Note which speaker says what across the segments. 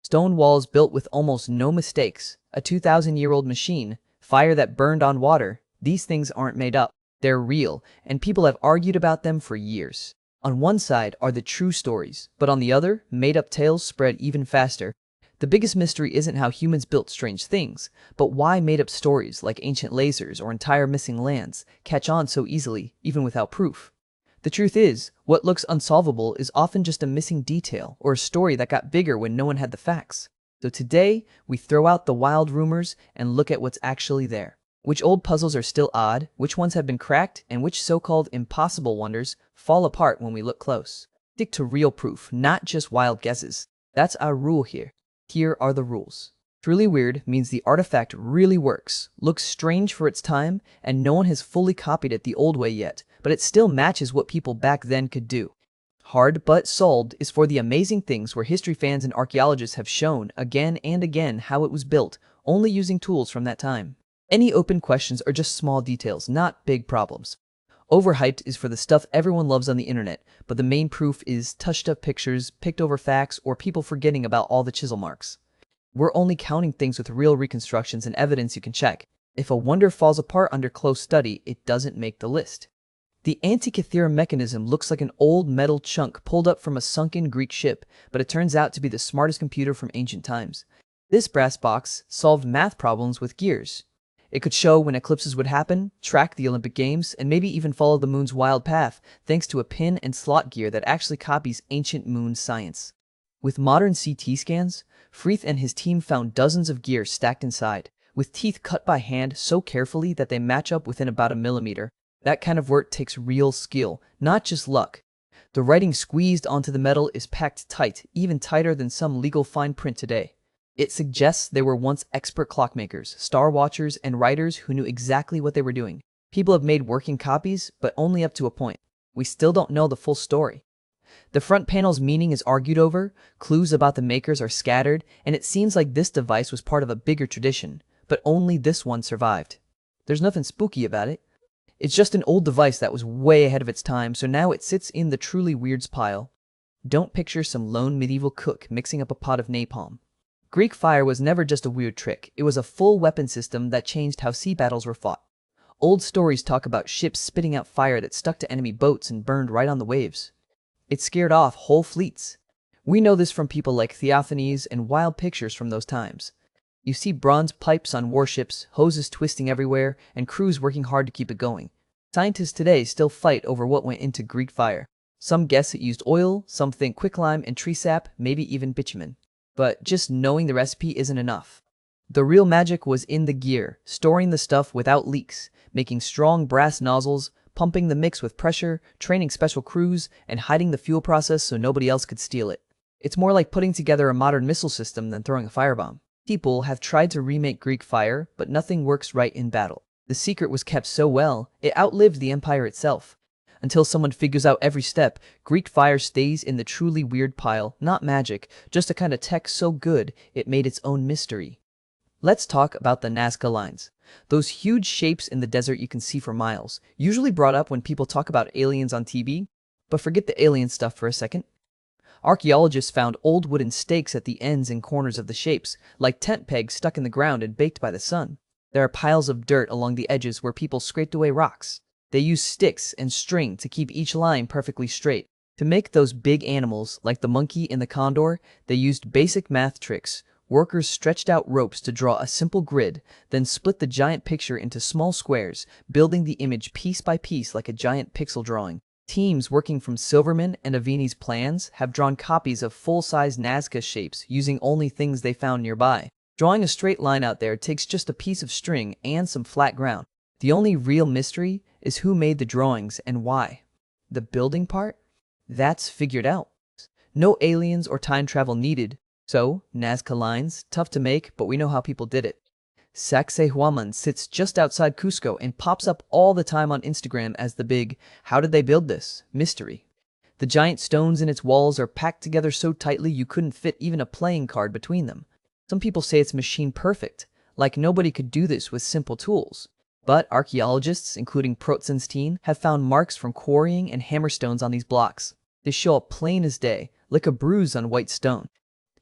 Speaker 1: Stone walls built with almost no mistakes, a 2,000-year-old machine, fire that burned on water. These things aren't made up. They're real, and people have argued about them for years. On one side are the true stories, but on the other, made-up tales spread even faster. The biggest mystery isn't how humans built strange things, but why made-up stories like ancient lasers or entire missing lands catch on so easily, even without proof. The truth is, what looks unsolvable is often just a missing detail or a story that got bigger when no one had the facts. So today, we throw out the wild rumors and look at what's actually there. Which old puzzles are still odd, which ones have been cracked, and which so-called impossible wonders fall apart when we look close. Stick to real proof, not just wild guesses. That's our rule here. Here are the rules. Truly weird means the artifact really works, looks strange for its time, and no one has fully copied it the old way yet, but it still matches what people back then could do. Hard but solved is for the amazing things where history fans and archaeologists have shown again and again how it was built, only using tools from that time. Any open questions are just small details, not big problems. Overhyped is for the stuff everyone loves on the internet, but the main proof is touched-up pictures, picked-over facts, or people forgetting about all the chisel marks. We're only counting things with real reconstructions and evidence you can check. If a wonder falls apart under close study, it doesn't make the list. The Antikythera mechanism looks like an old metal chunk pulled up from a sunken Greek ship, but it turns out to be the smartest computer from ancient times. This brass box solved math problems with gears. It could show when eclipses would happen, track the Olympic Games, and maybe even follow the moon's wild path, thanks to a pin and slot gear that actually copies ancient moon science. With modern CT scans, Freeth and his team found dozens of gears stacked inside, with teeth cut by hand so carefully that they match up within about a millimeter. That kind of work takes real skill, not just luck. The writing squeezed onto the metal is packed tight, even tighter than some legal fine print today. It suggests they were once expert clockmakers, star watchers, and writers who knew exactly what they were doing. People have made working copies, but only up to a point. We still don't know the full story. The front panel's meaning is argued over, clues about the makers are scattered, and it seems like this device was part of a bigger tradition, but only this one survived. There's nothing spooky about it. It's just an old device that was way ahead of its time, so now it sits in the truly weirds pile. Don't picture some lone medieval cook mixing up a pot of napalm. Greek fire was never just a weird trick, it was a full weapon system that changed how sea battles were fought. Old stories talk about ships spitting out fire that stuck to enemy boats and burned right on the waves. It scared off whole fleets. We know this from people like Theophanes and wild pictures from those times. You see bronze pipes on warships, hoses twisting everywhere, and crews working hard to keep it going. Scientists today still fight over what went into Greek fire. Some guess it used oil, some think quicklime and tree sap, maybe even bitumen. But just knowing the recipe isn't enough. The real magic was in the gear, storing the stuff without leaks, making strong brass nozzles, pumping the mix with pressure, training special crews, and hiding the fuel process so nobody else could steal it. It's more like putting together a modern missile system than throwing a firebomb. People have tried to remake Greek fire, but nothing works right in battle. The secret was kept so well, it outlived the empire itself. Until someone figures out every step, Greek fire stays in the truly weird pile, not magic, just a kind of tech so good it made its own mystery. Let's talk about the Nazca Lines. Those huge shapes in the desert you can see for miles, usually brought up when people talk about aliens on TV. But forget the alien stuff for a second. Archaeologists found old wooden stakes at the ends and corners of the shapes, like tent pegs stuck in the ground and baked by the sun. There are piles of dirt along the edges where people scraped away rocks. They used sticks and string to keep each line perfectly straight. To make those big animals, like the monkey and the condor, they used basic math tricks. Workers stretched out ropes to draw a simple grid, then split the giant picture into small squares, building the image piece by piece like a giant pixel drawing. Teams working from Silverman and Avini's plans have drawn copies of full-size Nazca shapes using only things they found nearby. Drawing a straight line out there takes just a piece of string and some flat ground. The only real mystery is who made the drawings and why. The building part? That's figured out. No aliens or time travel needed. So, Nazca Lines, tough to make, but we know how people did it. Sacsayhuamán sits just outside Cusco and pops up all the time on Instagram as the big, "How did they build this?" mystery. The giant stones in its walls are packed together so tightly you couldn't fit even a playing card between them. Some people say it's machine perfect, like nobody could do this with simple tools. But archaeologists, including Protzen's team, have found marks from quarrying and hammerstones on these blocks. They show up plain as day, like a bruise on white stone.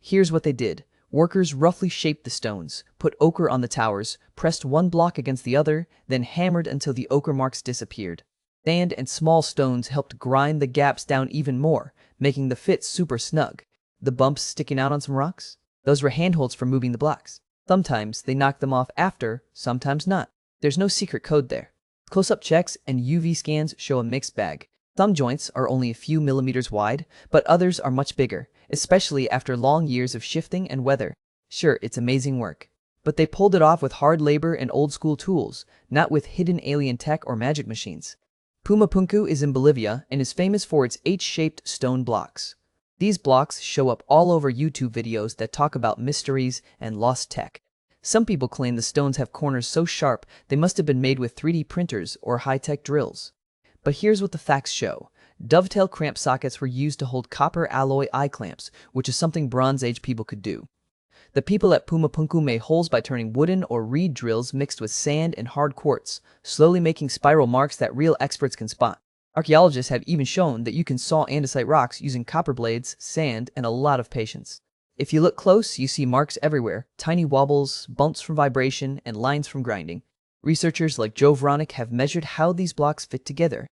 Speaker 1: Here's what they did. Workers roughly shaped the stones, put ochre on the towers, pressed one block against the other, then hammered until the ochre marks disappeared. Sand and small stones helped grind the gaps down even more, making the fit super snug. The bumps sticking out on some rocks? Those were handholds for moving the blocks. Sometimes they knocked them off after, sometimes not. There's no secret code there. Close-up checks and UV scans show a mixed bag. Some joints are only a few millimeters wide, but others are much bigger, especially after long years of shifting and weather. Sure, it's amazing work, but they pulled it off with hard labor and old-school tools, not with hidden alien tech or magic machines. Puma Punku is in Bolivia and is famous for its H-shaped stone blocks. These blocks show up all over YouTube videos that talk about mysteries and lost tech. Some people claim the stones have corners so sharp they must have been made with 3D printers or high-tech drills. But here's what the facts show. Dovetail clamp sockets were used to hold copper alloy eye clamps, which is something Bronze Age people could do. The people at Puma Punku made holes by turning wooden or reed drills mixed with sand and hard quartz, slowly making spiral marks that real experts can spot. Archaeologists have even shown that you can saw andesite rocks using copper blades, sand, and a lot of patience. If you look close, you see marks everywhere, tiny wobbles, bumps from vibration, and lines from grinding. Researchers like Joe Voynich have measured how these blocks fit together.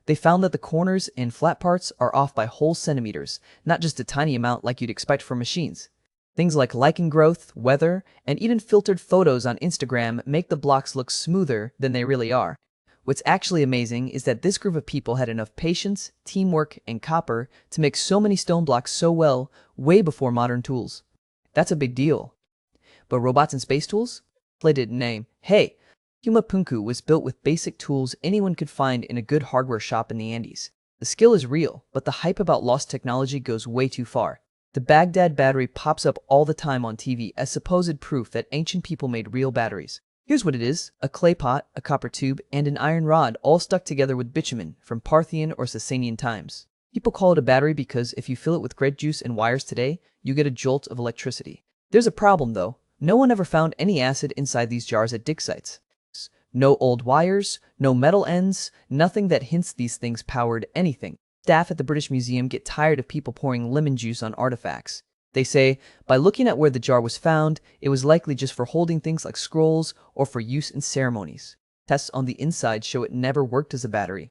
Speaker 1: They found that the corners and flat parts are off by whole centimeters, not just a tiny amount like you'd expect from machines. Things like lichen growth, weather, and even filtered photos on Instagram make the blocks look smoother than they really are. What's actually amazing is that this group of people had enough patience, teamwork, and copper to make so many stone blocks so well way before modern tools. That's a big deal. But robots and space tools? They didn't name. Hey, Puma Punku was built with basic tools anyone could find in a good hardware shop in the Andes. The skill is real, but the hype about lost technology goes way too far. The Baghdad Battery pops up all the time on TV as supposed proof that ancient people made real batteries. Here's what it is: a clay pot, a copper tube, and an iron rod all stuck together with bitumen from Parthian or Sacsayhuamán times. People call it a battery because if you fill it with grape juice and wires today, you get a jolt of electricity. There's a problem though. No one ever found any acid inside these jars at dig sites. No old wires, no metal ends, nothing that hints these things powered anything. Staff at the British Museum get tired of people pouring lemon juice on artifacts. They say, by looking at where the jar was found, it was likely just for holding things like scrolls or for use in ceremonies. Tests on the inside show it never worked as a battery.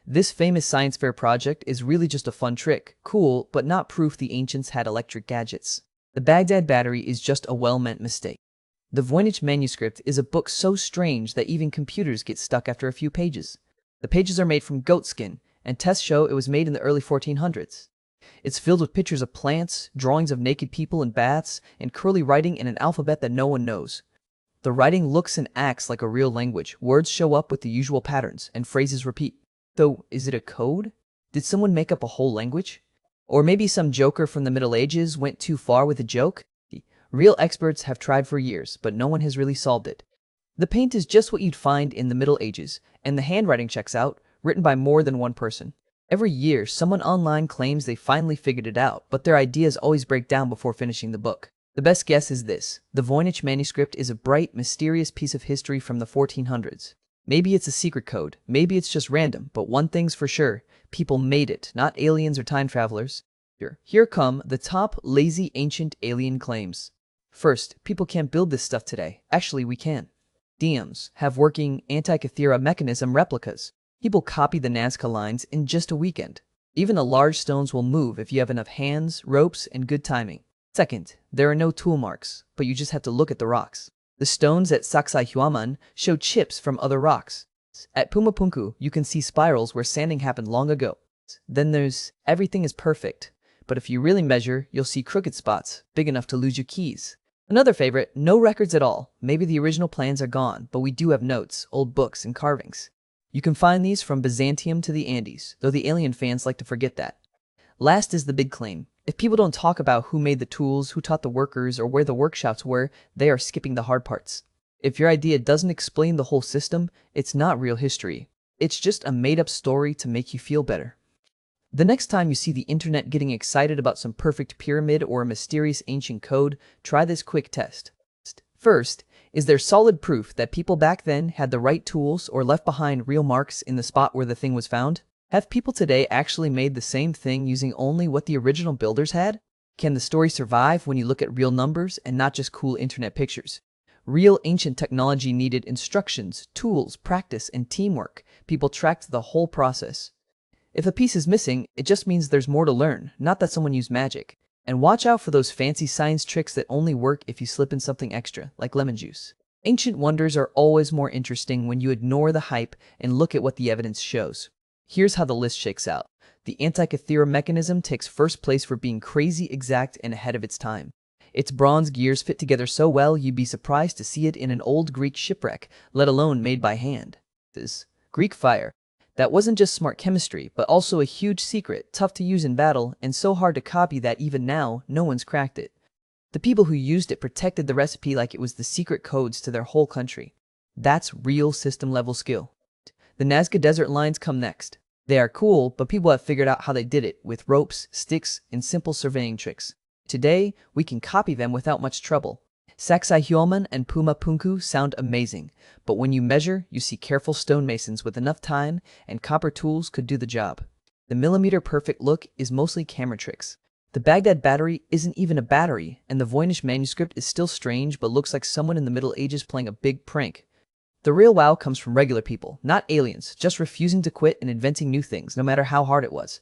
Speaker 1: This famous science fair project is really just a fun trick, cool, but not proof the ancients had electric gadgets. The Baghdad Battery is just a well-meant mistake. The Voynich Manuscript is a book so strange that even computers get stuck after a few pages. The pages are made from goat skin, and tests show it was made in the early 1400s. It's filled with pictures of plants, drawings of naked people in baths, and curly writing in an alphabet that no one knows. The writing looks and acts like a real language. Words show up with the usual patterns, and phrases repeat. So, is it a code? Did someone make up a whole language? Or maybe some joker from the Middle Ages went too far with a joke? Real experts have tried for years, but no one has really solved it. The paint is just what you'd find in the Middle Ages, and the handwriting checks out, written by more than one person. Every year, someone online claims they finally figured it out, but their ideas always break down before finishing the book. The best guess is this: the Voynich Manuscript is a bright, mysterious piece of history from the 1400s. Maybe it's a secret code, maybe it's just random, but one thing's for sure: people made it, not aliens or time travelers. Here come the top lazy ancient alien claims. First, people can't build this stuff today. Actually, we can. DMs have working Antikythera mechanism replicas. People copy the Nazca Lines in just a weekend. Even the large stones will move if you have enough hands, ropes, and good timing. Second, there are no tool marks, but you just have to look at the rocks. The stones at Sacsayhuamán show chips from other rocks. At Puma Punku, you can see spirals where sanding happened long ago. Then there's everything is perfect, but if you really measure, you'll see crooked spots, big enough to lose your keys. Another favorite, no records at all. Maybe the original plans are gone, but we do have notes, old books, and carvings. You can find these from Byzantium to the Andes, though the alien fans like to forget that. Last is the big claim. If people don't talk about who made the tools, who taught the workers, or where the workshops were, they are skipping the hard parts. If your idea doesn't explain the whole system, it's not real history. It's just a made-up story to make you feel better. The next time you see the internet getting excited about some perfect pyramid or a mysterious ancient code, try this quick test. First, is there solid proof that people back then had the right tools or left behind real marks in the spot where the thing was found? Have people today actually made the same thing using only what the original builders had? Can the story survive when you look at real numbers and not just cool internet pictures? Real ancient technology needed instructions, tools, practice, and teamwork. People tracked the whole process. If a piece is missing, it just means there's more to learn, not that someone used magic. And watch out for those fancy science tricks that only work if you slip in something extra, like lemon juice. Ancient wonders are always more interesting when you ignore the hype and look at what the evidence shows. Here's how the list shakes out. The Antikythera mechanism takes first place for being crazy exact and ahead of its time. Its bronze gears fit together so well you'd be surprised to see it in an old Greek shipwreck, let alone made by hand. This Greek fire. That wasn't just smart chemistry, but also a huge secret, tough to use in battle, and so hard to copy that even now, no one's cracked it. The people who used it protected the recipe like it was the secret codes to their whole country. That's real system-level skill. The Nazca Lines come next. They are cool, but people have figured out how they did it with ropes, sticks, and simple surveying tricks. Today, we can copy them without much trouble. Sacsayhuamán and Puma Punku sound amazing, but when you measure, you see careful stonemasons with enough time, and copper tools could do the job. The millimeter-perfect look is mostly camera tricks. The Baghdad Battery isn't even a battery, and the Voynich Manuscript is still strange but looks like someone in the Middle Ages playing a big prank. The real wow comes from regular people, not aliens, just refusing to quit and inventing new things, no matter how hard it was.